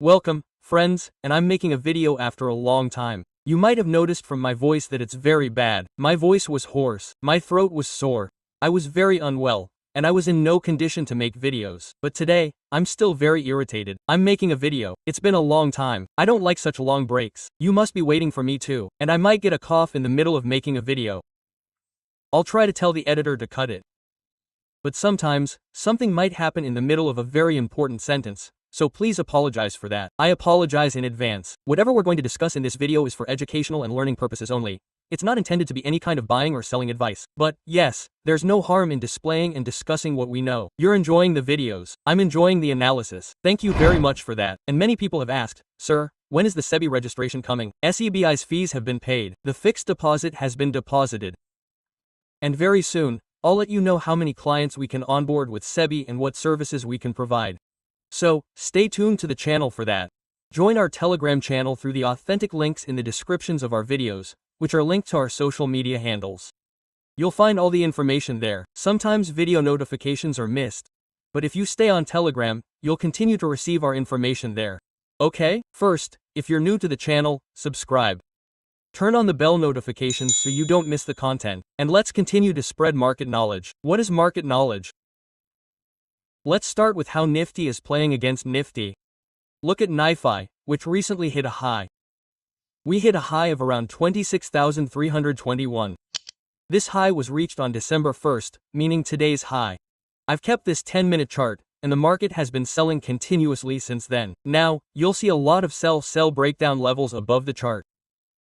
Welcome, friends, and I'm making a video after a long time. You might have noticed from my voice that it's very bad. My voice was hoarse, my throat was sore, I was very unwell, and I was in no condition to make videos. But today, I'm still very irritated. I'm making a video. It's been a long time. I don't like such long breaks. You must be waiting for me too, and I might get a cough in the middle of making a video. I'll try to tell the editor to cut it. But sometimes, something might happen in the middle of a very important sentence, so please apologize for that. I apologize in advance. Whatever we're going to discuss in this video is for educational and learning purposes only. It's not intended to be any kind of buying or selling advice. But, yes, there's no harm in displaying and discussing what we know. You're enjoying the videos. I'm enjoying the analysis. Thank you very much for that. And many people have asked, Sir, when is the SEBI registration coming? SEBI's fees have been paid. The fixed deposit has been deposited. And very soon, I'll let you know how many clients we can onboard with SEBI and what services we can provide. So, stay tuned to the channel for that. Join our Telegram channel through the authentic links in the descriptions of our videos, which are linked to our social media handles. You'll find all the information there. Sometimes video notifications are missed, but if you stay on Telegram, you'll continue to receive our information there. Okay? First, if you're new to the channel, subscribe. Turn on the bell notifications so you don't miss the content. And let's continue to spread market knowledge. What is market knowledge? Let's start with how Nifty is playing against Nifty. Look at Nifty, which recently hit a high. We hit a high of around 26,321. This high was reached on December 1st, meaning today's high. I've kept this 10-minute chart, and the market has been selling continuously since then. Now, you'll see a lot of sell breakdown levels above the chart.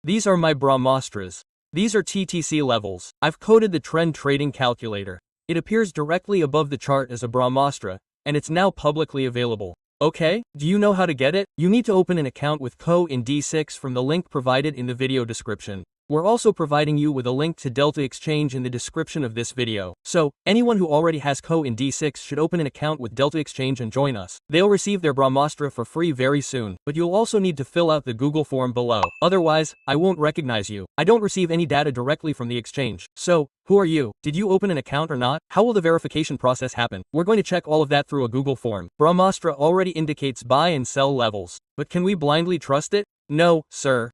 These are my Brahmastras. These are TTC levels. I've coded the trend trading calculator. It appears directly above the chart as a Brahmastra, and it's now publicly available. Okay, do you know how to get it? You need to open an account with Co in D6 from the link provided in the video description. We're also providing you with a link to Delta Exchange in the description of this video. So, anyone who already has Co in D6 should open an account with Delta Exchange and join us. They'll receive their Brahmastra for free very soon, but you'll also need to fill out the Google form below. Otherwise, I won't recognize you. I don't receive any data directly from the exchange. So, who are you? Did you open an account or not? How will the verification process happen? We're going to check all of that through a Google form. Brahmastra already indicates buy and sell levels. But can we blindly trust it? No, sir.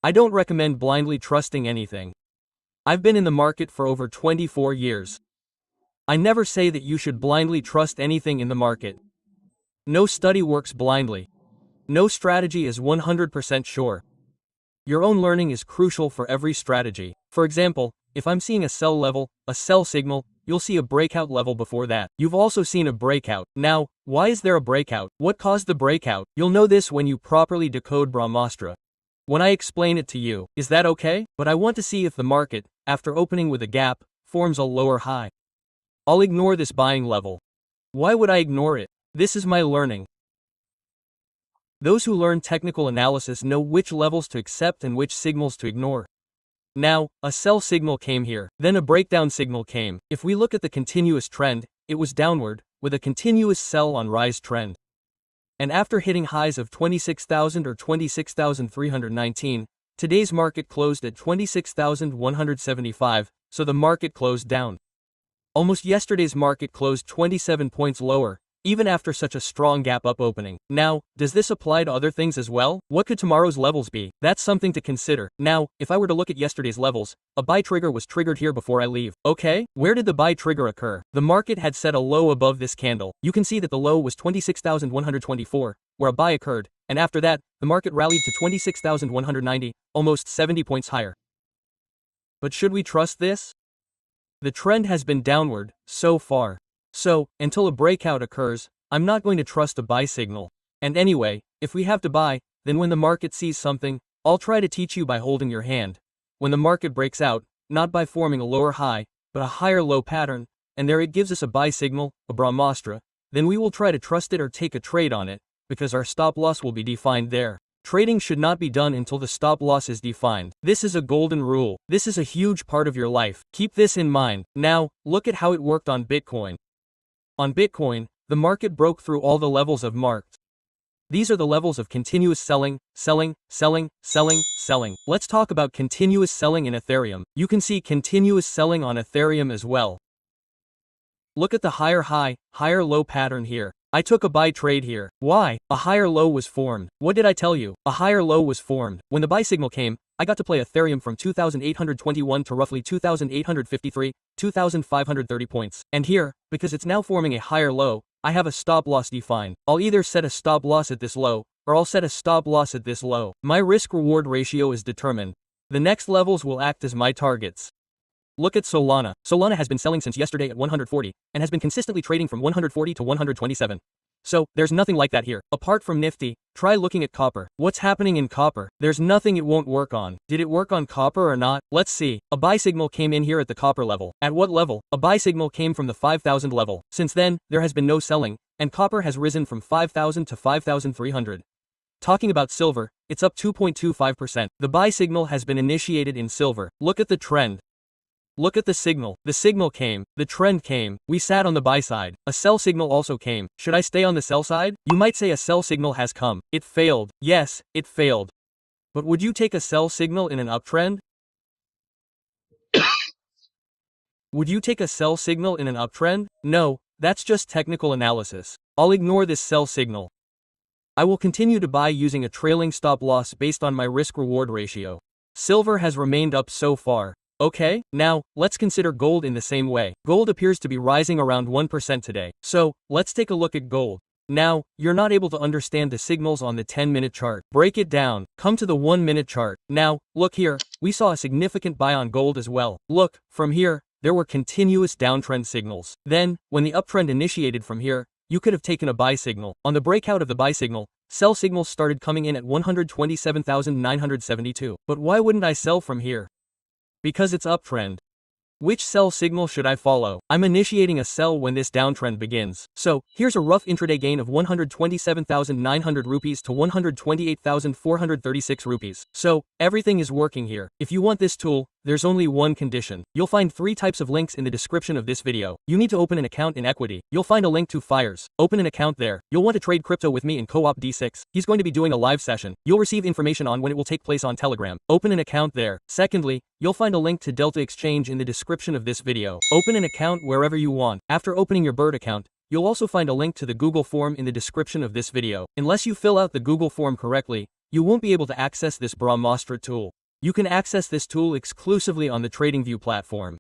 I don't recommend blindly trusting anything. I've been in the market for over 24 years. I never say that you should blindly trust anything in the market. No study works blindly. No strategy is 100% sure. Your own learning is crucial for every strategy. For example, if I'm seeing a sell level, a sell signal, you'll see a breakout level before that. You've also seen a breakout. Now, why is there a breakout? What caused the breakout? You'll know this when you properly decode Brahmastra. When I explain it to you, is that okay? But I want to see if the market, after opening with a gap, forms a lower high. I'll ignore this buying level. Why would I ignore it? This is my learning. Those who learn technical analysis know which levels to accept and which signals to ignore. Now, a sell signal came here, then a breakdown signal came. If we look at the continuous trend, it was downward, with a continuous sell on rise trend. And after hitting highs of 26,000 or 26,319, today's market closed at 26,175, so the market closed down. Almost yesterday's market closed 27 points lower, even after such a strong gap up opening. Now, does this apply to other things as well? What could tomorrow's levels be? That's something to consider. Now, if I were to look at yesterday's levels, a buy trigger was triggered here before I leave. Okay, where did the buy trigger occur? The market had set a low above this candle. You can see that the low was 26,124, where a buy occurred, and after that, the market rallied to 26,190, almost 70 points higher. But should we trust this? The trend has been downward, so far. So, until a breakout occurs, I'm not going to trust a buy signal. And anyway, if we have to buy, then when the market sees something, I'll try to teach you by holding your hand. When the market breaks out, not by forming a lower high, but a higher low pattern, and there it gives us a buy signal, a Brahmastra, then we will try to trust it or take a trade on it, because our stop loss will be defined there. Trading should not be done until the stop loss is defined. This is a golden rule. This is a huge part of your life. Keep this in mind. Now, look at how it worked on Bitcoin. On Bitcoin, the market broke through all the levels of marked. These are the levels of continuous selling, selling, selling, selling, selling. Let's talk about continuous selling in Ethereum. You can see continuous selling on Ethereum as well. Look at the higher high, higher low pattern here. I took a buy trade here. Why? A higher low was formed. What did I tell you? A higher low was formed. When the buy signal came, I got to play Ethereum from 2,821 to roughly 2,853, 2,530 points. And here, because it's now forming a higher low, I have a stop loss defined. I'll either set a stop loss at this low, or I'll set a stop loss at this low. My risk-reward ratio is determined. The next levels will act as my targets. Look at Solana. Solana has been selling since yesterday at 140, and has been consistently trading from 140 to 127. So, there's nothing like that here. Apart from Nifty, try looking at copper. What's happening in copper? There's nothing it won't work on. Did it work on copper or not? Let's see. A buy signal came in here at the copper level. At what level? A buy signal came from the 5,000 level. Since then, there has been no selling, and copper has risen from 5,000 to 5,300. Talking about silver, it's up 2.25%. The buy signal has been initiated in silver. Look at the trend. Look at the signal. The signal came. The trend came. We sat on the buy side. A sell signal also came. Should I stay on the sell side? You might say a sell signal has come. It failed. Yes, it failed. But would you take a sell signal in an uptrend? Would you take a sell signal in an uptrend? No, that's just technical analysis. I'll ignore this sell signal. I will continue to buy using a trailing stop loss based on my risk-reward ratio. Silver has remained up so far. Okay, now, let's consider gold in the same way. Gold appears to be rising around 1% today. So, let's take a look at gold. Now, you're not able to understand the signals on the 10-minute chart. Break it down. Come to the 1-minute chart. Now, look here. We saw a significant buy on gold as well. Look, from here, there were continuous downtrend signals. Then, when the uptrend initiated from here, you could have taken a buy signal. On the breakout of the buy signal, sell signals started coming in at 127,972. But why wouldn't I sell from here? Because it's uptrend. Which sell signal should I follow? I'm initiating a sell when this downtrend begins. So, here's a rough intraday gain of 127,900 rupees to 128,436 rupees. So, everything is working here. If you want this tool, there's only one condition. You'll find 3 types of links in the description of this video. You need to open an account in Equity. You'll find a link to Fires. Open an account there. You'll want to trade crypto with me in Co-op D6. He's going to be doing a live session. You'll receive information on when it will take place on Telegram. Open an account there. Secondly, you'll find a link to Delta Exchange in the description of this video. Open an account wherever you want. After opening your Bird account, you'll also find a link to the Google form in the description of this video. Unless you fill out the Google form correctly, you won't be able to access this Brahmastra tool. You can access this tool exclusively on the TradingView platform.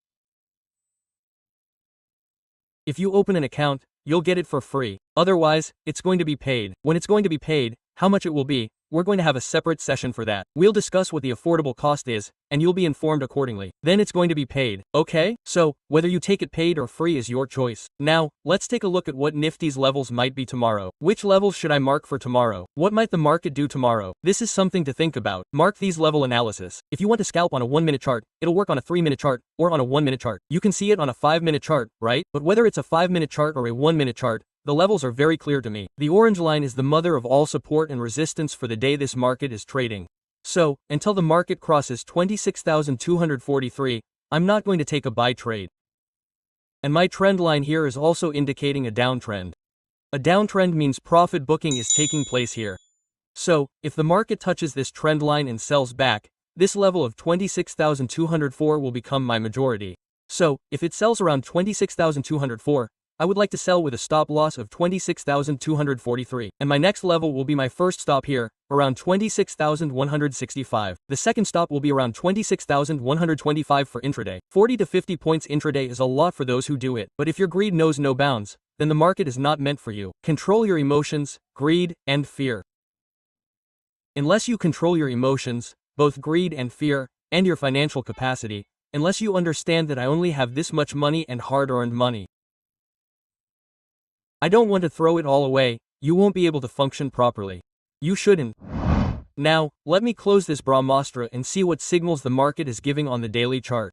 If you open an account, you'll get it for free. Otherwise, it's going to be paid. When it's going to be paid, how much it will be, we're going to have a separate session for that. We'll discuss what the affordable cost is, and you'll be informed accordingly. Then it's going to be paid, okay? So, whether you take it paid or free is your choice. Now, let's take a look at what Nifty's levels might be tomorrow. Which levels should I mark for tomorrow? What might the market do tomorrow? This is something to think about. Mark these level analysis. If you want to scalp on a 1-minute chart, it'll work on a 3-minute chart, or on a 1-minute chart. You can see it on a 5-minute chart, right? But whether it's a 5-minute chart or a 1-minute chart, the levels are very clear to me. The orange line is the mother of all support and resistance for the day this market is trading. So, until the market crosses 26,243, I'm not going to take a buy trade. And my trend line here is also indicating a downtrend. A downtrend means profit booking is taking place here. So, if the market touches this trend line and sells back, this level of 26,204 will become my majority. So, if it sells around 26,204, I would like to sell with a stop loss of 26,243, and my next level will be my first stop here, around 26,165. The second stop will be around 26,125 for intraday. 40 to 50 points intraday is a lot for those who do it, but if your greed knows no bounds, then the market is not meant for you. Control your emotions, greed, and fear. Unless you control your emotions, both greed and fear, and your financial capacity, unless you understand that I only have this much money and hard-earned money, I don't want to throw it all away, you won't be able to function properly. You shouldn't. Now, let me close this Brahmastra and see what signals the market is giving on the daily chart.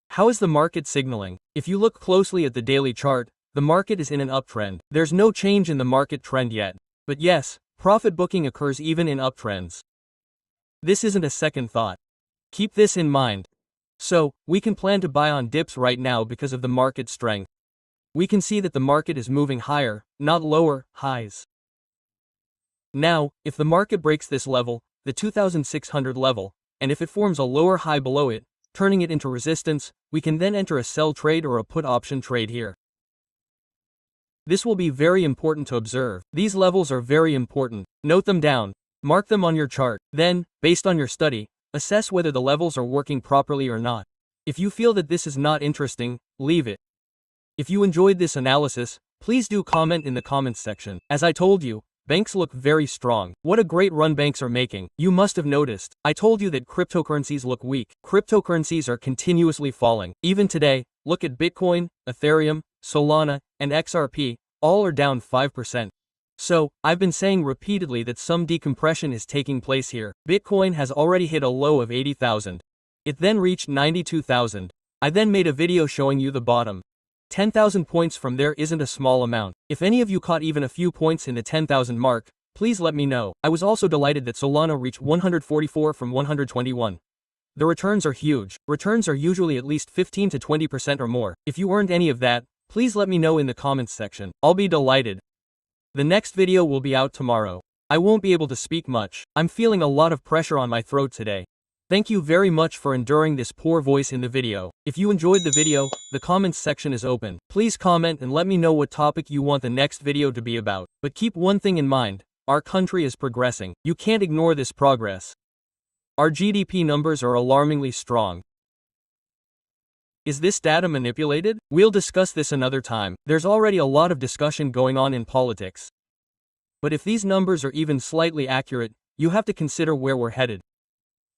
How is the market signaling? If you look closely at the daily chart, the market is in an uptrend. There's no change in the market trend yet. But yes, profit booking occurs even in uptrends. This isn't a second thought. Keep this in mind. So, we can plan to buy on dips right now because of the market strength. We can see that the market is moving higher, not lower, highs. Now, if the market breaks this level, the 2,600 level, and if it forms a lower high below it, turning it into resistance, we can then enter a sell trade or a put option trade here. This will be very important to observe. These levels are very important. Note them down. Mark them on your chart. Then, based on your study, assess whether the levels are working properly or not. If you feel that this is not interesting, leave it. If you enjoyed this analysis, please do comment in the comments section. As I told you, banks look very strong. What a great run banks are making. You must have noticed. I told you that cryptocurrencies look weak. Cryptocurrencies are continuously falling. Even today, look at Bitcoin, Ethereum, Solana, and XRP, all are down 5%. So, I've been saying repeatedly that some decompression is taking place here. Bitcoin has already hit a low of 80,000. It then reached 92,000. I then made a video showing you the bottom. 10,000 points from there isn't a small amount. If any of you caught even a few points in the 10,000 mark, please let me know. I was also delighted that Solana reached 144 from 121. The returns are huge. Returns are usually at least 15 to 20% or more. If you earned any of that, please let me know in the comments section. I'll be delighted. The next video will be out tomorrow. I won't be able to speak much. I'm feeling a lot of pressure on my throat today. Thank you very much for enduring this poor voice in the video. If you enjoyed the video, the comments section is open. Please comment and let me know what topic you want the next video to be about. But keep one thing in mind, our country is progressing. You can't ignore this progress. Our GDP numbers are alarmingly strong. Is this data manipulated? We'll discuss this another time. There's already a lot of discussion going on in politics. But if these numbers are even slightly accurate, you have to consider where we're headed.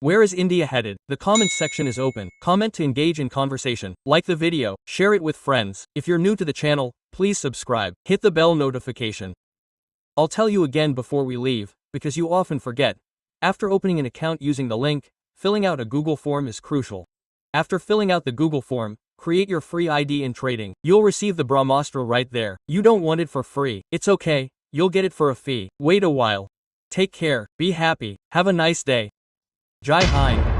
Where is India headed? The comments section is open. Comment to engage in conversation. Like the video, share it with friends. If you're new to the channel, please subscribe. Hit the bell notification. I'll tell you again before we leave, because you often forget. After opening an account using the link, filling out a Google form is crucial. After filling out the Google form, create your free ID in trading. You'll receive the Brahmastra right there. You don't want it for free. It's okay, you'll get it for a fee. Wait a while. Take care, be happy, have a nice day. Jai Hind.